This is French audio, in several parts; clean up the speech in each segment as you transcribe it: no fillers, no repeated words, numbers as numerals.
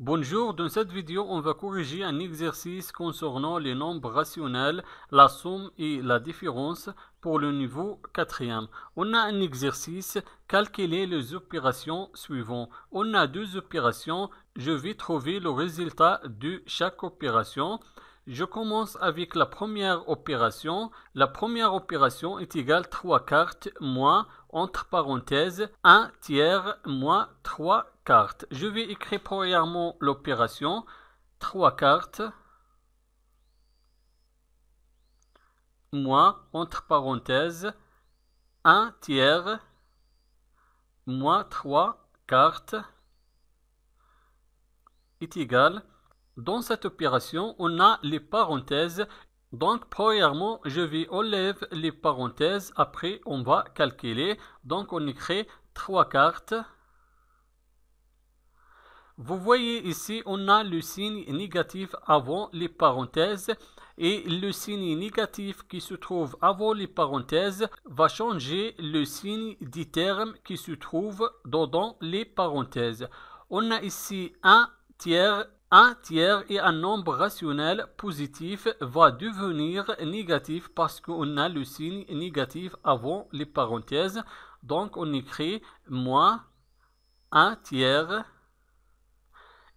Bonjour, dans cette vidéo, on va corriger un exercice concernant les nombres rationnels, la somme et la différence pour le niveau 4e. On a un exercice, calculer les opérations suivantes. On a deux opérations, je vais trouver le résultat de chaque opération. Je commence avec la première opération. La première opération est égale 3 quarts moins, entre parenthèses, 1 tiers moins 3 quarts. Je vais écrire premièrement l'opération 3 quarts moins, entre parenthèses, 1 tiers moins 3 quarts est égal. Dans cette opération, on a les parenthèses. Donc, premièrement, je vais enlever les parenthèses. Après, on va calculer. Donc, on écrit 3 quarts. Vous voyez ici, on a le signe négatif avant les parenthèses. Et le signe négatif qui se trouve avant les parenthèses va changer le signe du terme qui se trouve dans les parenthèses. On a ici 1 tiers et un nombre rationnel positif va devenir négatif parce qu'on a le signe négatif avant les parenthèses. Donc on écrit moins 1 tiers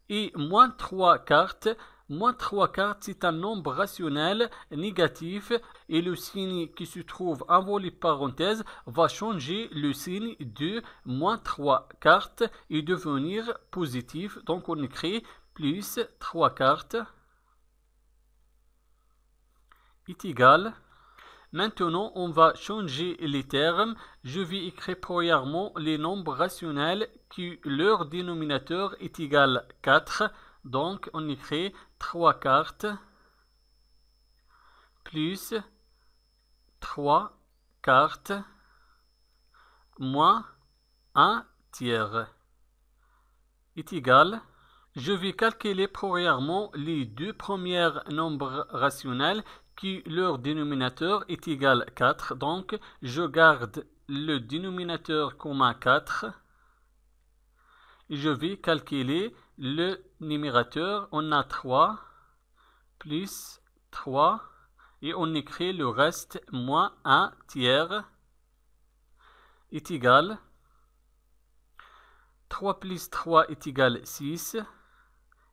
et moins 3 quarts. Moins 3 quarts, c'est un nombre rationnel négatif et le signe qui se trouve avant les parenthèses va changer le signe de moins 3 quarts et devenir positif. Donc on écrit plus 3 quarts est égal. Maintenant, on va changer les termes. Je vais écrire premièrement les nombres rationnels qui leur dénominateur est égal 4. Donc, on écrit 3 quarts plus 3 quarts moins 1 tiers est égal. Je vais calculer premièrement les deux premiers nombres rationnels qui leur dénominateur est égal 4. Donc, je garde le dénominateur commun 4. Et je vais calculer le numérateur. On a 3 plus 3 et on écrit le reste moins 1 tiers est égal. 3 plus 3 est égal 6.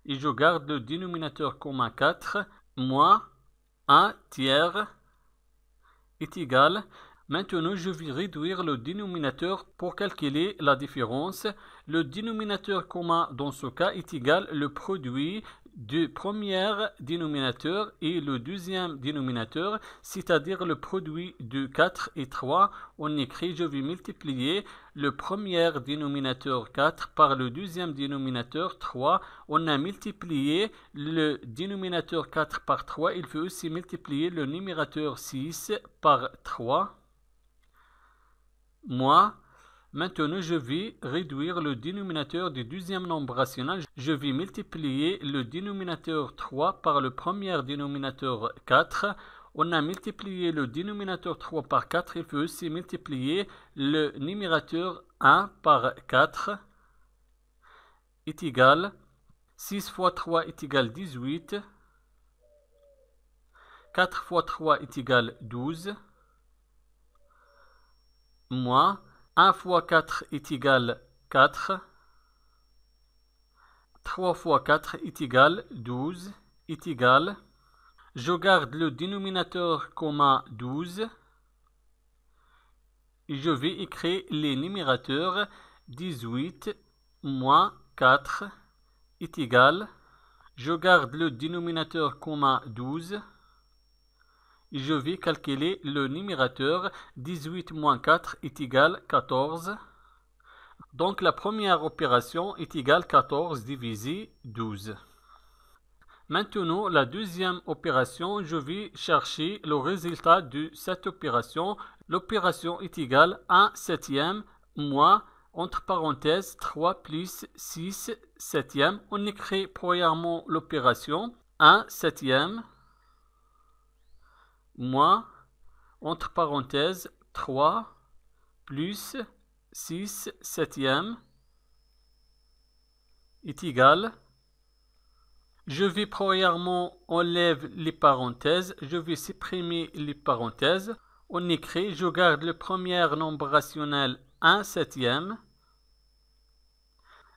Et je garde le dénominateur commun 4 moins 1 tiers est égal. Maintenant, je vais réduire le dénominateur pour calculer la différence. Le dénominateur commun dans ce cas est égal le produit du premier dénominateur et le deuxième dénominateur, c'est-à-dire le produit de 4 et 3. On écrit, je vais multiplier le premier dénominateur 4 par le deuxième dénominateur 3. On a multiplié le dénominateur 4 par 3. Il faut aussi multiplier le numérateur 6 par 3. Moi, maintenant, je vais réduire le dénominateur du deuxième nombre rationnel. Je vais multiplier le dénominateur 3 par le premier dénominateur 4. On a multiplié le dénominateur 3 par 4. Il faut aussi multiplier le numérateur 1 par 4 est égal. 6 fois 3 est égal 18. 4 fois 3 est égal 12. Moins 1 fois 4 est égal 4. 3 fois 4 est égal 12. Est égal. Je garde le dénominateur commun 12. Et je vais écrire les numérateurs 18 moins 4 est égal. Je garde le dénominateur commun 12. Et je vais calculer le numérateur 18 moins 4 est égal 14. Donc la première opération est égale 14 divisé 12. Maintenant, la deuxième opération, je vais chercher le résultat de cette opération. L'opération est égale 1 septième moins, entre parenthèses, 3 plus 6 septième. On écrit premièrement l'opération 1 septième moins, entre parenthèses, 3 plus 6 septième est égal Je vais premièrement enlever les parenthèses. Je vais supprimer les parenthèses. On écrit, je garde le premier nombre rationnel 1/7.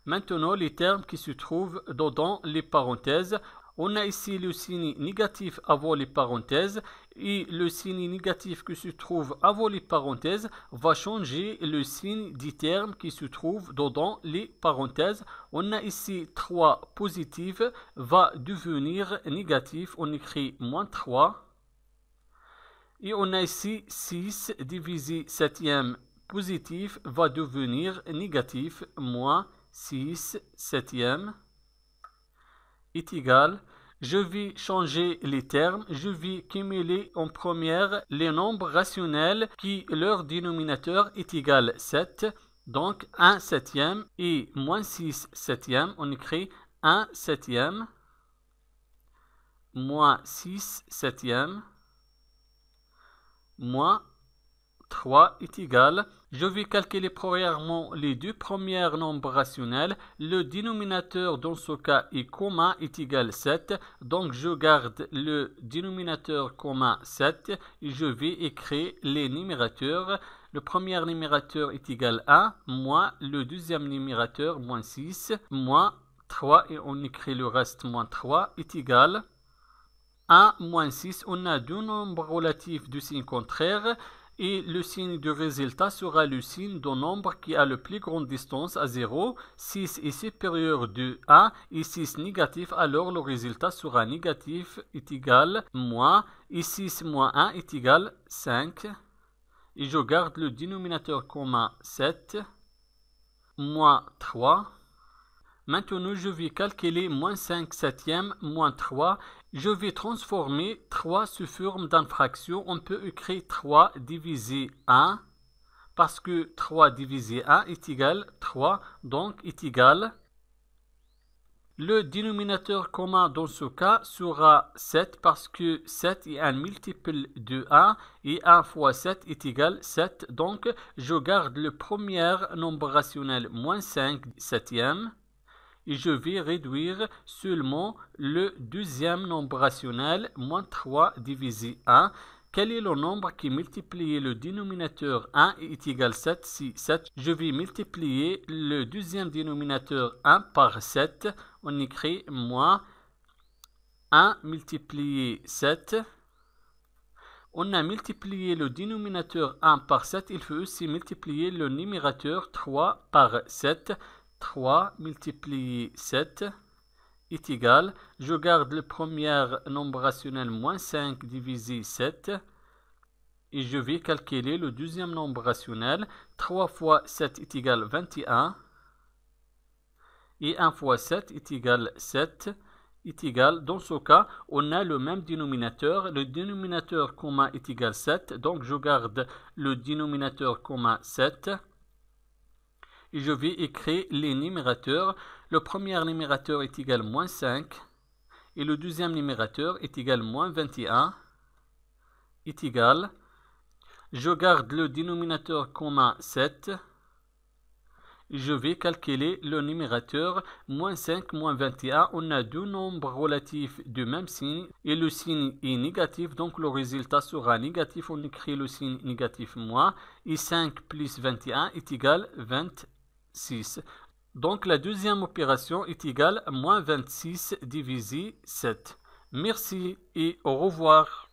Maintenant, les termes qui se trouvent dans les parenthèses. On a ici le signe négatif avant les parenthèses et le signe négatif qui se trouve avant les parenthèses va changer le signe du terme qui se trouve dans les parenthèses. On a ici 3 positif va devenir négatif. On écrit -3. Et on a ici 6 divisé 7e positif va devenir négatif. -6/7 est égal. Je vais changer les termes. Je vais cumuler en première les nombres rationnels qui leur dénominateur est égal 7. Donc 1/7 et -6/7. On écrit 1/7 -6/7 -3 est égal. Je vais calculer premièrement les deux premiers nombres rationnels. Le dénominateur dans ce cas est commun, est égal 7. Donc je garde le dénominateur commun 7 et je vais écrire les numérateurs. Le premier numérateur est égal 1, moins le deuxième numérateur, -6, -3 et on écrit le reste -3 est égal 1 -6. On a deux nombres relatifs de signe contraire. Et le signe du résultat sera le signe d'un nombre qui a la plus grande distance à 0. 6 est supérieur de 1 et 6 négatif, alors le résultat sera négatif est égal moins. Et 6 moins 1 est égal 5. Et je garde le dénominateur commun 7, -3. Maintenant, je vais calculer -5/7 -3. Je vais transformer 3 sous forme d'une fraction. On peut écrire 3 divisé 1 parce que 3 divisé 1 est égal 3, donc est égal. Le dénominateur commun dans ce cas sera 7 parce que 7 est un multiple de 1 et 1 fois 7 est égal 7. Donc, je garde le premier nombre rationnel -5/7. Et je vais réduire seulement le deuxième nombre rationnel, -3 divisé 1. Quel est le nombre qui multiplie le dénominateur 1 est égal 7? Si 7, je vais multiplier le deuxième dénominateur 1 par 7. On écrit moins 1 multiplié 7. On a multiplié le dénominateur 1 par 7. Il faut aussi multiplier le numérateur 3 par 7. 3 multiplié 7 est égal. Je garde le premier nombre rationnel -5 divisé 7. Et je vais calculer le deuxième nombre rationnel. 3 fois 7 est égal 21. Et 1 fois 7 est égal 7. Est égal. Dans ce cas, on a le même dénominateur. Le dénominateur commun est égal 7. Donc je garde le dénominateur commun 7. Et je vais écrire les numérateurs. Le premier numérateur est égal -5 et le deuxième numérateur est égal -21 est égal. Je garde le dénominateur commun 7. Je vais calculer le numérateur -5 -21. On a deux nombres relatifs du même signe et le signe est négatif, donc le résultat sera négatif. On écrit le signe négatif moins et 5 plus 21 est égal 26. Donc la deuxième opération est égale à -26 divisé 7. Merci et au revoir.